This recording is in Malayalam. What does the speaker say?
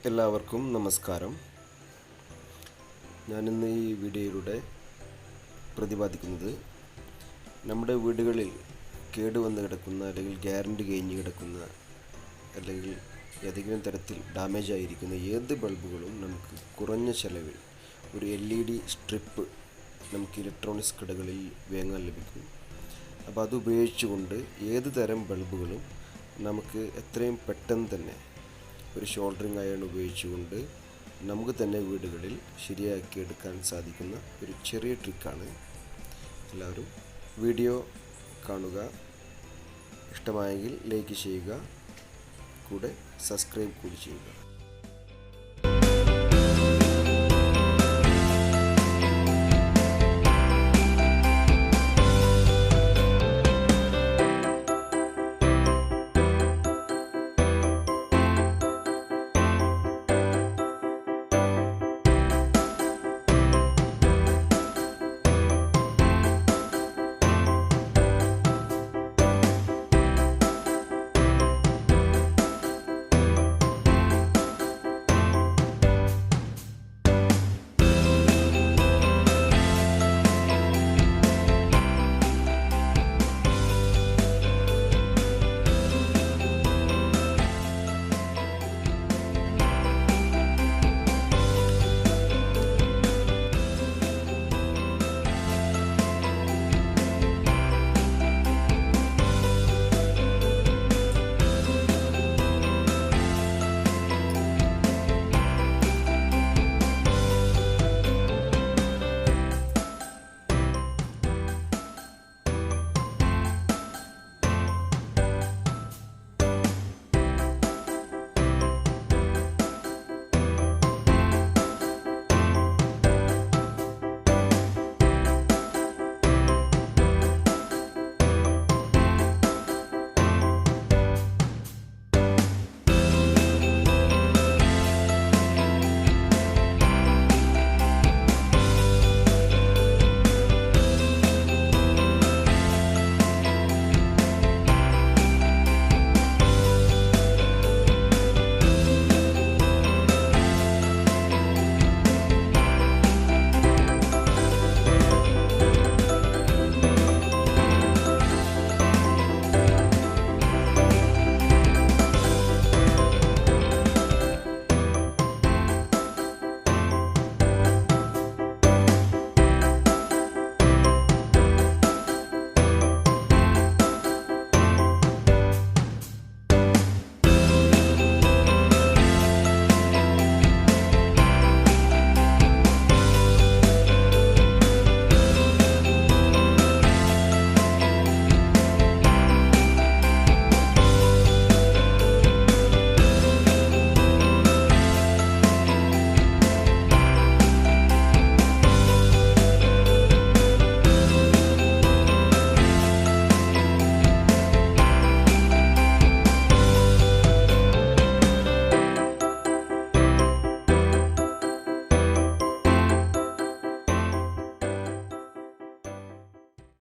എല്ലാവർക്കും നമസ്കാരം. ഞാനിന്ന് ഈ വീഡിയോയിലൂടെ പ്രതിപാദിക്കുന്നത് നമ്മുടെ വീടുകളിൽ കേടുവന്ന് കിടക്കുന്ന അല്ലെങ്കിൽ ഗ്യാരണ്ടി കഴിഞ്ഞ് കിടക്കുന്ന അല്ലെങ്കിൽ ഏതെങ്കിലും തരത്തിൽ ഡാമേജ് ആയിരിക്കുന്ന ഏത് ബൾബുകളും നമുക്ക് കുറഞ്ഞ ചിലവിൽ ഒരു LED സ്ട്രിപ്പ് നമുക്ക് ഇലക്ട്രോണിക്സ് കടകളിൽ വാങ്ങാൻ ലഭിക്കും. അപ്പോൾ അത് ഉപയോഗിച്ചുകൊണ്ട് ഏത് തരം ബൾബുകളും നമുക്ക് എത്രയും പെട്ടെന്ന് തന്നെ ഒരു ഷോൾഡറിങ് അയൺ ഉപയോഗിച്ചുകൊണ്ട് നമുക്ക് തന്നെ വീടുകളിൽ ശരിയാക്കി എടുക്കാൻ സാധിക്കുന്ന ഒരു ചെറിയ ട്രിക്കാണ്. എല്ലാവരും വീഡിയോ കാണുക. ഇഷ്ടമായെങ്കിൽ ലൈക്ക് ചെയ്യുക, കൂടെ സബ്സ്ക്രൈബ് കൂടി ചെയ്യുക.